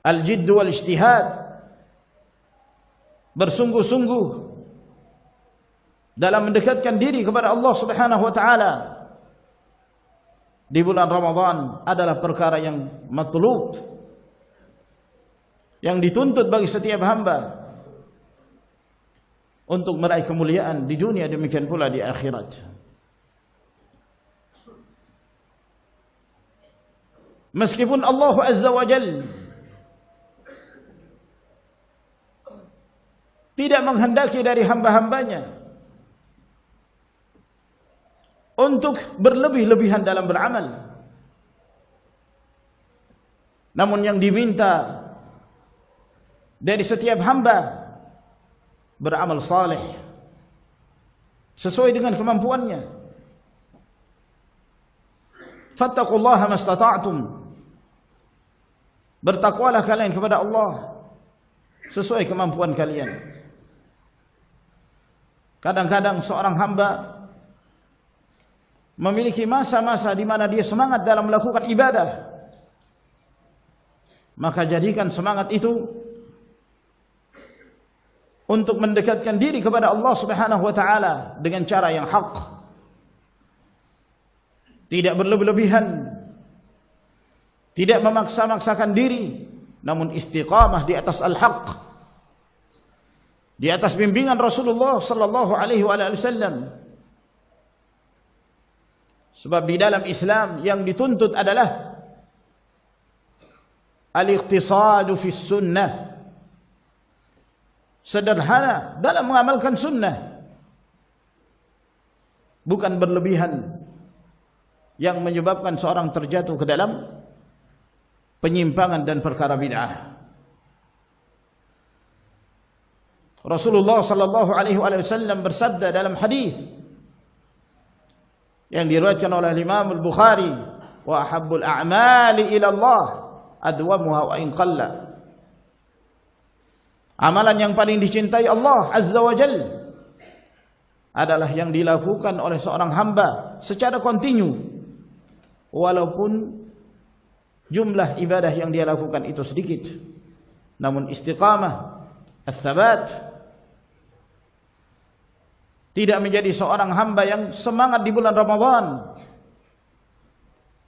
al-jidd wal ijtihad, bersungguh-sungguh dalam mendekatkan diri kepada Allah Subhanahu wa taala di bulan Ramadan adalah perkara yang matlub, yang dituntut bagi setiap hamba untuk meraih kemuliaan di dunia, demikian pula di akhirat. Meskipun Allah Azza wa Jalla tidak menghendaki dari hamba-hambanya untuk berlebih-lebihan dalam beramal, namun yang diminta dari setiap hamba beramal saleh sesuai dengan kemampuannya. Fattaqullaha mastata'tum, bertakwalah kalian kepada Allah sesuai kemampuan kalian. Kadang-kadang seorang hamba memiliki masa-masa di mana dia semangat dalam melakukan ibadah, maka jadikan semangat itu untuk mendekatkan diri kepada Allah Subhanahu wa taala dengan cara yang hak, tidak berlebih-lebihan, tidak memaksa-maksakan diri, namun istiqamah di atas al-haq, di atas bimbingan Rasulullah sallallahu alaihi wasallam. Sebab di dalam Islam yang dituntut adalah al-iqtisadu fi sunnah, sederhana dalam mengamalkan sunnah, bukan berlebihan yang menyebabkan seorang terjatuh ke dalam penyimpangan dan perkara bid'ah. Rasulullah sallallahu alaihi wasallam bersabda dalam hadis yang diriwayatkan oleh Imam Al-Bukhari, wa ahabbul a'mali ila Allah adwamuha wa in qalla. Amalan yang paling dicintai Allah Azza wa Jalla adalah yang dilakukan oleh seorang hamba secara kontinu, walaupun jumlah ibadah yang dia lakukan itu sedikit, namun istiqamah, ats-tsabat, tidak menjadi seorang hamba yang semangat di bulan Ramadan,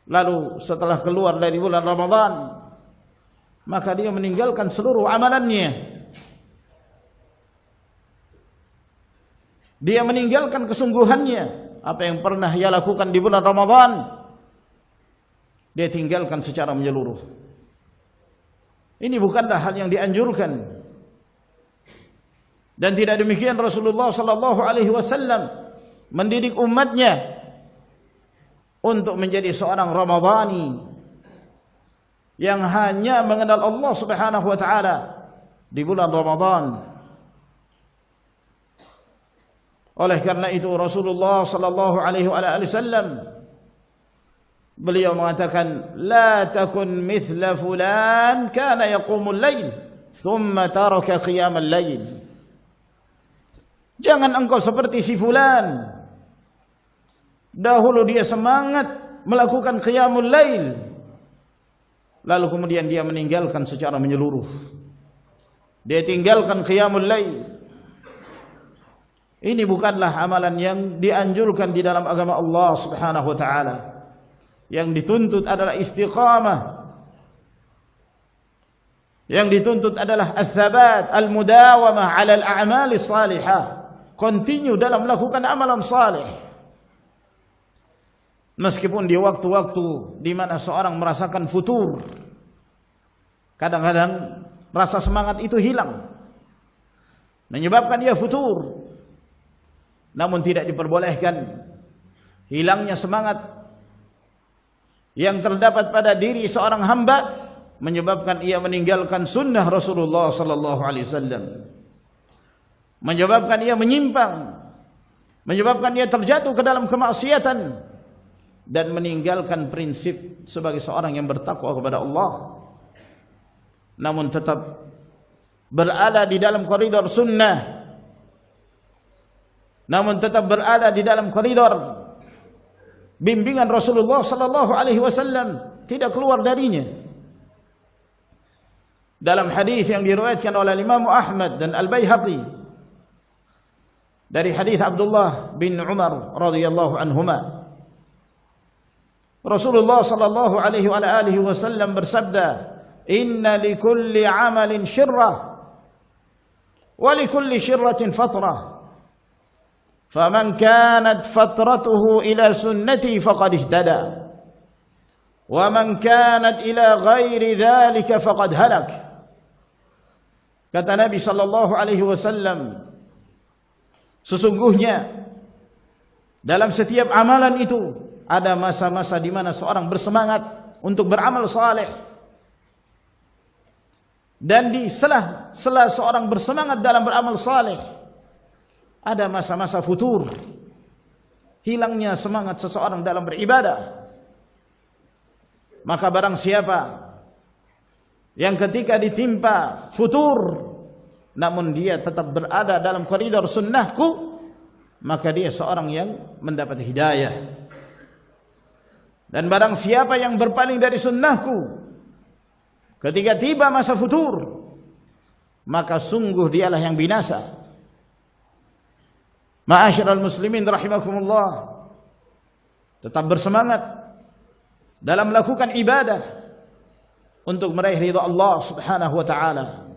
lalu setelah keluar dari bulan Ramadan maka dia meninggalkan seluruh amalannya. Dia meninggalkan kesungguhannya. Apa yang pernah ia lakukan di bulan Ramadan, dia tinggalkan secara menyeluruh. Ini bukanlah hal yang dianjurkan. Dan tidak demikian Rasulullah sallallahu alaihi wasallam mendidik umatnya untuk menjadi seorang Ramadhani yang hanya mengenal Allah Subhanahu wa taala di bulan Ramadan. Oleh karena itu Rasulullah sallallahu alaihi wasallam beliau mengatakan, la takun mithla fulan kana yaqumul lail thumma taraka qiyamal lail. Jangan engkau seperti si fulan, dahulu dia semangat melakukan qiyamul lail, lalu kemudian dia meninggalkan secara menyeluruh. Dia tinggalkan qiyamul lail. Ini bukanlah amalan yang dianjurkan di dalam agama Allah Subhanahu wa taala. Yang dituntut adalah istiqamah. Yang dituntut adalah ats-tsabat, al-mudawamah 'ala al-a'mal as-salihah. Continue dalam melakukan amalan saleh. Meskipun di waktu-waktu di mana seorang merasakan futur, kadang-kadang rasa semangat itu hilang, menyebabkan dia futur. Namun tidak diperbolehkan hilangnya semangat yang terdapat pada diri seorang hamba menyebabkan ia meninggalkan sunnah Rasulullah sallallahu alaihi wasallam, menyebabkan ia menyimpang, menyebabkan ia terjatuh ke dalam kemaksiatan dan meninggalkan prinsip sebagai seorang yang bertakwa kepada Allah, namun tetap berada di dalam koridor sunnah, namun tetap berada di dalam koridor bimbingan Rasulullah sallallahu alaihi wasallam, tidak keluar darinya. dalam hadis yang diriwayatkan oleh Imam Ahmad dan Al-Baihaqi dari hadis Abdullah bin Umar radhiyallahu anhuma, Rasulullah sallallahu alaihi wa alihi wasallam bersabda, "Inna likulli 'amalin syirrah wa likulli syirratin fatrah. Faman kanat fatratuhu ila sunnati faqad ihtada, wa man kanat ila ghairi dzalika faqad halak." Kata Nabi sallallahu alaihi wasallam, sesungguhnya dalam setiap amalan itu ada masa-masa di mana seorang bersemangat untuk beramal saleh, dan di sela-sela seorang bersemangat dalam beramal saleh ada masa-masa futur, hilangnya semangat seseorang dalam beribadah. Maka barang siapa yang ketika ditimpa futur namun dia tetap berada dalam koridor sunnahku, maka dia seorang yang mendapat hidayah. Dan barang siapa yang berpaling dari sunnahku ketika tiba masa futur, maka sungguh dialah yang binasa. Ma'asyiral muslimin rahimakumullah, tetap bersemangat dalam melakukan ibadah untuk meraih ridha Allah Subhanahu wa taala.